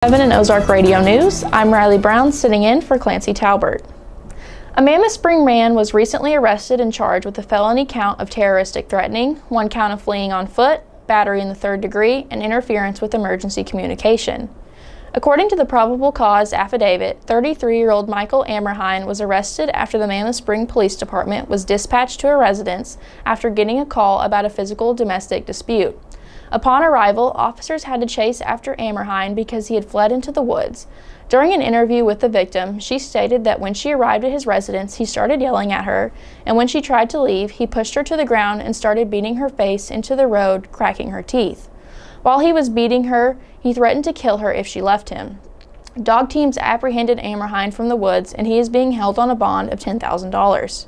7 in Ozark Radio News. I'm Riley Brown, sitting in for Clancy Talbert. A Mammoth Spring man was recently arrested and charged with a felony count of terroristic threatening, 1 count of fleeing on foot, battery in the 3rd degree, and interference with emergency communication. According to the probable cause affidavit, 33-year-old Michael Ammerhein was arrested after the Mammoth Spring Police Department was dispatched to a residence after getting a call about a physical domestic dispute. Upon arrival, officers had to chase after Ammerhein because he had fled into the woods. During an interview with the victim, she stated that when she arrived at his residence, he started yelling at her, and when she tried to leave, he pushed her to the ground and started beating her face into the road, cracking her teeth. While he was beating her, he threatened to kill her if she left him. Dog teams apprehended Ammerhein from the woods, and he is being held on a bond of $10,000.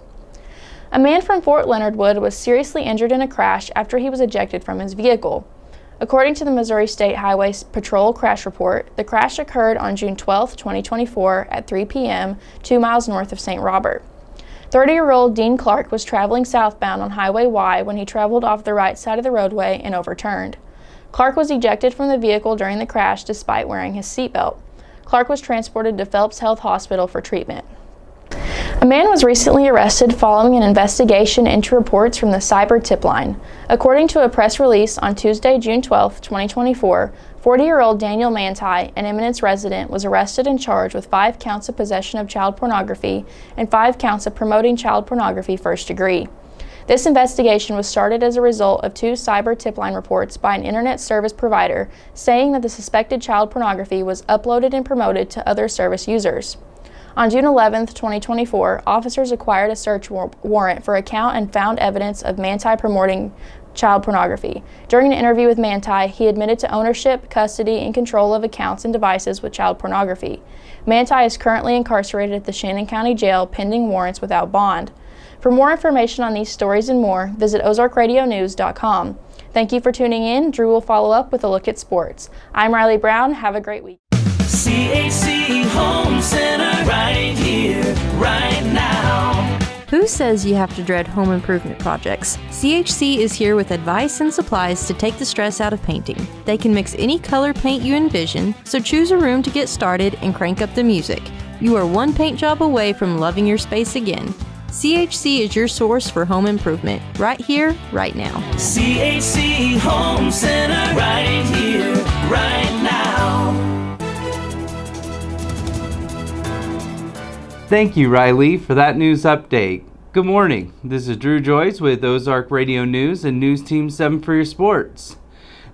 A man from Fort Leonard Wood was seriously injured in a crash after he was ejected from his vehicle. According to the Missouri State Highway Patrol crash report, the crash occurred on June 12, 2024 at 3 p.m., 2 miles north of St. Robert. 30-year-old Dean Clark was traveling southbound on Highway Y when he traveled off the right side of the roadway and overturned. Clark was ejected from the vehicle during the crash despite wearing his seatbelt. Clark was transported to Phelps Health Hospital for treatment. A man was recently arrested following an investigation into reports from the cyber tip line. According to a press release on Tuesday, June 12, 2024, 40-year-old Daniel Manti, an Eminence resident, was arrested and charged with 5 counts of possession of child pornography and 5 counts of promoting child pornography first degree. This investigation was started as a result of 2 cyber tip line reports by an internet service provider saying that the suspected child pornography was uploaded and promoted to other service users. On June 11, 2024, officers acquired a search warrant for account and found evidence of Manti promoting child pornography. During an interview with Manti, he admitted to ownership, custody, and control of accounts and devices with child pornography. Manti is currently incarcerated at the Shannon County Jail pending warrants without bond. For more information on these stories and more, visit ozarkradionews.com. Thank you for tuning in. Drew will follow up with a look at sports. I'm Riley Brown. Have a great week. CHC Home Center, right here, right now. Who says you have to dread home improvement projects? CHC is here with advice and supplies to take the stress out of painting. They can mix any color paint you envision, so choose a room to get started and crank up the music. You are one paint job away from loving your space again. CHC is your source for home improvement, right here, right now. CHC Home Center, right here, right now. Thank you, Riley, for that news update. Good morning. This is Drew Joyce with Ozark Radio News and News Team 7 for your sports.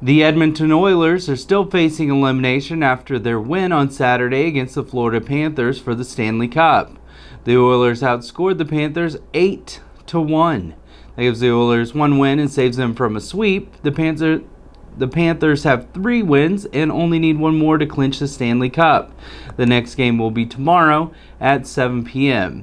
The Edmonton Oilers are still facing elimination after their win on Saturday against the Florida Panthers for the Stanley Cup. The Oilers outscored the Panthers 8-1. That gives the Oilers 1 win and saves them from a sweep. The Panthers have 3 wins and only need 1 more to clinch the Stanley Cup. The next game will be tomorrow at 7 p.m.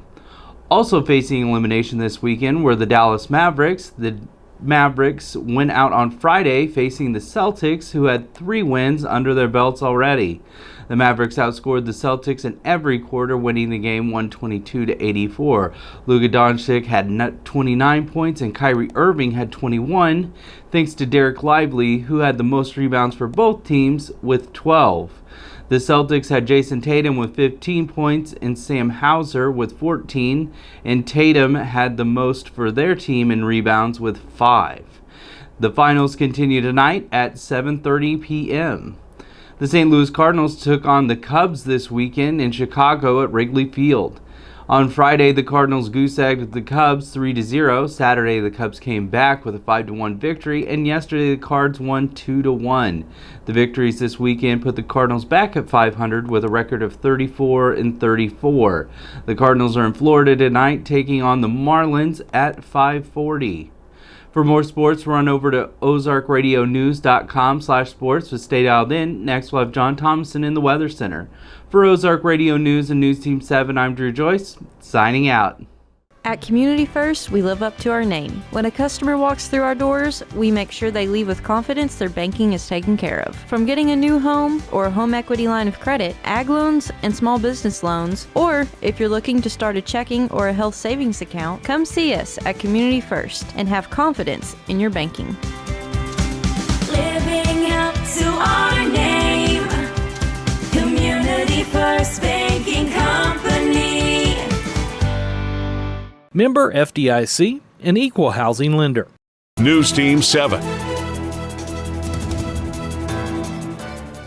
Also facing elimination this weekend were the Dallas Mavericks. The Mavericks went out on Friday facing the Celtics, who had 3 wins under their belts already. The Mavericks outscored the Celtics in every quarter, winning the game 122-84. Luka Doncic had 29 points and Kyrie Irving had 21, thanks to Derek Lively, who had the most rebounds for both teams with 12. The Celtics had Jason Tatum with 15 points and Sam Hauser with 14, and Tatum had the most for their team in rebounds with 5. The finals continue tonight at 7:30 p.m. The St. Louis Cardinals took on the Cubs this weekend in Chicago at Wrigley Field. On Friday, the Cardinals goose-egged the Cubs 3-0. Saturday, the Cubs came back with a 5-1 victory, and yesterday the Cards won 2-1. The victories this weekend put the Cardinals back at .500 with a record of 34-34. The Cardinals are in Florida tonight, taking on the Marlins at 5:40. For more sports, run over to ozarkradionews.com/sports to stay dialed in. Next, we'll have John Thomason in the Weather Center. For Ozark Radio News and News Team 7, I'm Drew Joyce, signing out. At Community First, we live up to our name. When a customer walks through our doors, we make sure they leave with confidence their banking is taken care of. From getting a new home or a home equity line of credit, ag loans, and small business loans, or if you're looking to start a checking or a health savings account, come see us at Community First and have confidence in your banking. Living up to our name. Member FDIC, an equal housing lender. News Team 7.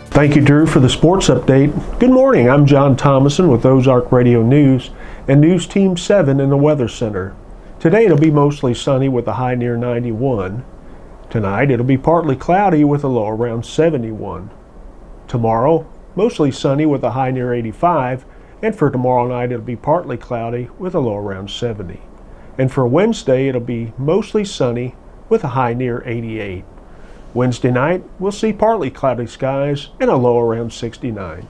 Thank you, Drew, for the sports update. Good morning. I'm John Thomason with Ozark Radio News and News Team 7 in the Weather Center. Today it'll be mostly sunny with a high near 91. Tonight it'll be partly cloudy with a low around 71. Tomorrow, mostly sunny with a high near 85. And for tomorrow night it'll be partly cloudy with a low around 70. And for Wednesday it'll be mostly sunny with a high near 88. Wednesday night, we'll see partly cloudy skies and a low around 69.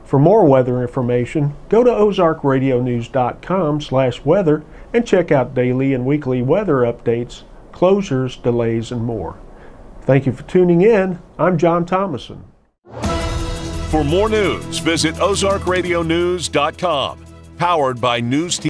For more weather information, go to ozarkradionews.com/weather and check out daily and weekly weather updates, closures, delays, and more. Thank you for tuning in. I'm John Thomason. For more news, visit ozarkradionews.com. Powered by News Team.